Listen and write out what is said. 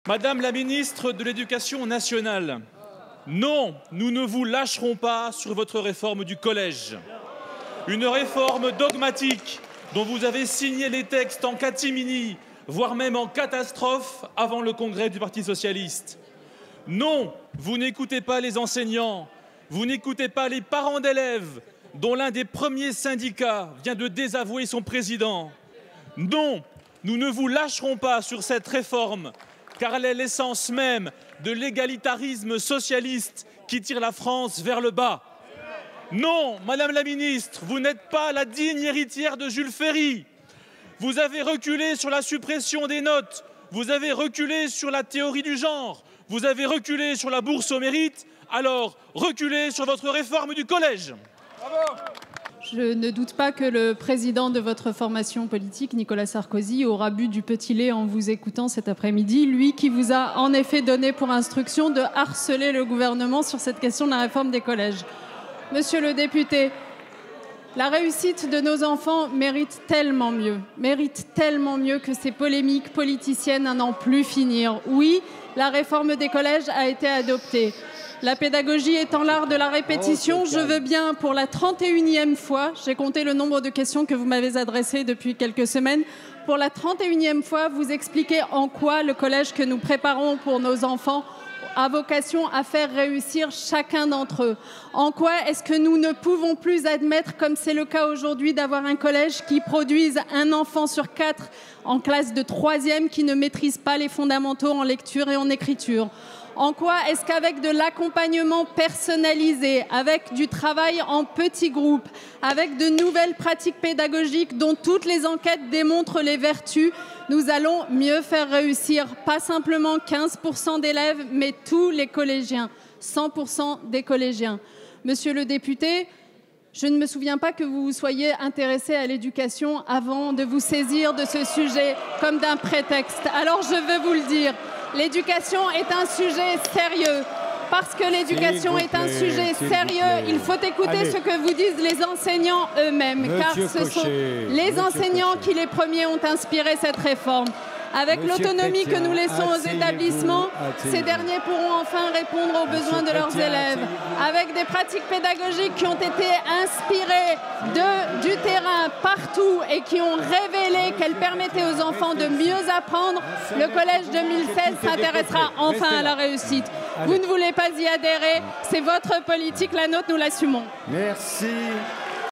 Madame la ministre de l'Éducation nationale, non, nous ne vous lâcherons pas sur votre réforme du collège. Une réforme dogmatique dont vous avez signé les textes en catimini, voire même en catastrophe avant le congrès du Parti socialiste. Non, vous n'écoutez pas les enseignants, vous n'écoutez pas les parents d'élèves, dont l'un des premiers syndicats vient de désavouer son président. Non, nous ne vous lâcherons pas sur cette réforme, car elle est l'essence même de l'égalitarisme socialiste qui tire la France vers le bas. Non, Madame la Ministre, vous n'êtes pas la digne héritière de Jules Ferry. Vous avez reculé sur la suppression des notes, vous avez reculé sur la théorie du genre, vous avez reculé sur la bourse au mérite, alors reculez sur votre réforme du collège. Bravo. Je ne doute pas que le président de votre formation politique, Nicolas Sarkozy, aura bu du petit lait en vous écoutant cet après-midi, lui qui vous a en effet donné pour instruction de harceler le gouvernement sur cette question de la réforme des collèges. Monsieur le député, la réussite de nos enfants mérite tellement mieux que ces polémiques politiciennes à n'en plus finir. Oui, la réforme des collèges a été adoptée. La pédagogie étant l'art de la répétition, je veux bien, pour la 31e fois, j'ai compté le nombre de questions que vous m'avez adressées depuis quelques semaines, pour la 31e fois, vous expliquer en quoi le collège que nous préparons pour nos enfants a vocation à faire réussir chacun d'entre eux. En quoi est-ce que nous ne pouvons plus admettre, comme c'est le cas aujourd'hui, d'avoir un collège qui produise un enfant sur 4 en classe de 3e qui ne maîtrise pas les fondamentaux en lecture et en écriture? En quoi est-ce qu'avec de l'accompagnement personnalisé, avec du travail en petits groupes, avec de nouvelles pratiques pédagogiques dont toutes les enquêtes démontrent les vertus, nous allons mieux faire réussir pas simplement 15% d'élèves, mais tous les collégiens, 100% des collégiens. Monsieur le député, je ne me souviens pas que vous vous soyez intéressé à l'éducation avant de vous saisir de ce sujet comme d'un prétexte. Alors je veux vous le dire. L'éducation est un sujet sérieux. Parce que l'éducation est un sujet sérieux, il faut écouter ce que vous disent les enseignants eux-mêmes, car ce sont les enseignants qui les premiers ont inspiré cette réforme. Avec l'autonomie que nous laissons aux établissements, ces derniers pourront enfin répondre aux besoins de leurs élèves. Avec des pratiques pédagogiques qui ont été inspirées du terrain partout et qui ont révélé qu'elles permettaient aux enfants de mieux apprendre, le collège 2016 s'intéressera enfin à la réussite. Vous ne voulez pas y adhérer, c'est votre politique, la nôtre, nous l'assumons. Merci.